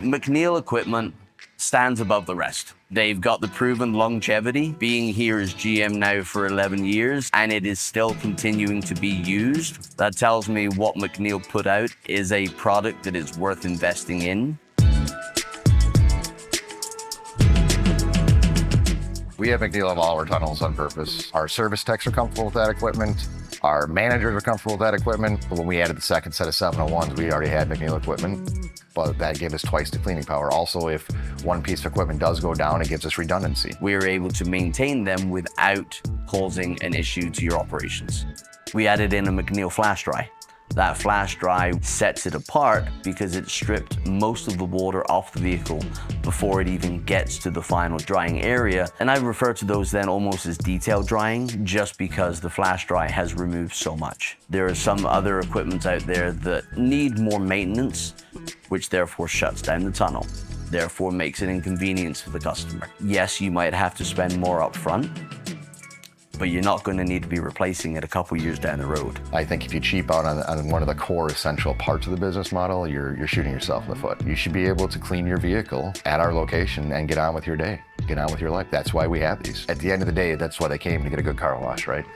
MacNeil equipment stands above the rest. They've got the proven longevity, being here as GM now for 11 years, and it is still continuing to be used. That tells me what MacNeil put out is a product that is worth investing in. We have MacNeil on all our tunnels on purpose. Our service techs are comfortable with that equipment. Our managers are comfortable with that equipment. But when we added the second set of 701s, we already had MacNeil equipment, but that gave us twice the cleaning power. Also, if one piece of equipment does go down, it gives us redundancy. We are able to maintain them without causing an issue to your operations. We added in a MacNeil flash dry. That flash dry sets it apart because it stripped most of the water off the vehicle before it even gets to the final drying area. And I refer to those then almost as detail drying, just because the flash dry has removed so much. There are some other equipment out there that need more maintenance, which therefore shuts down the tunnel, therefore makes an inconvenience for the customer. Yes, you might have to spend more up front, but you're not going to need to be replacing it a couple years down the road. I think if you cheap out on one of the core essential parts of the business model, you're shooting yourself in the foot. You should be able to clean your vehicle at our location and get on with your day, get on with your life. That's why we have these. At the end of the day, that's why they came, to get a good car wash, right?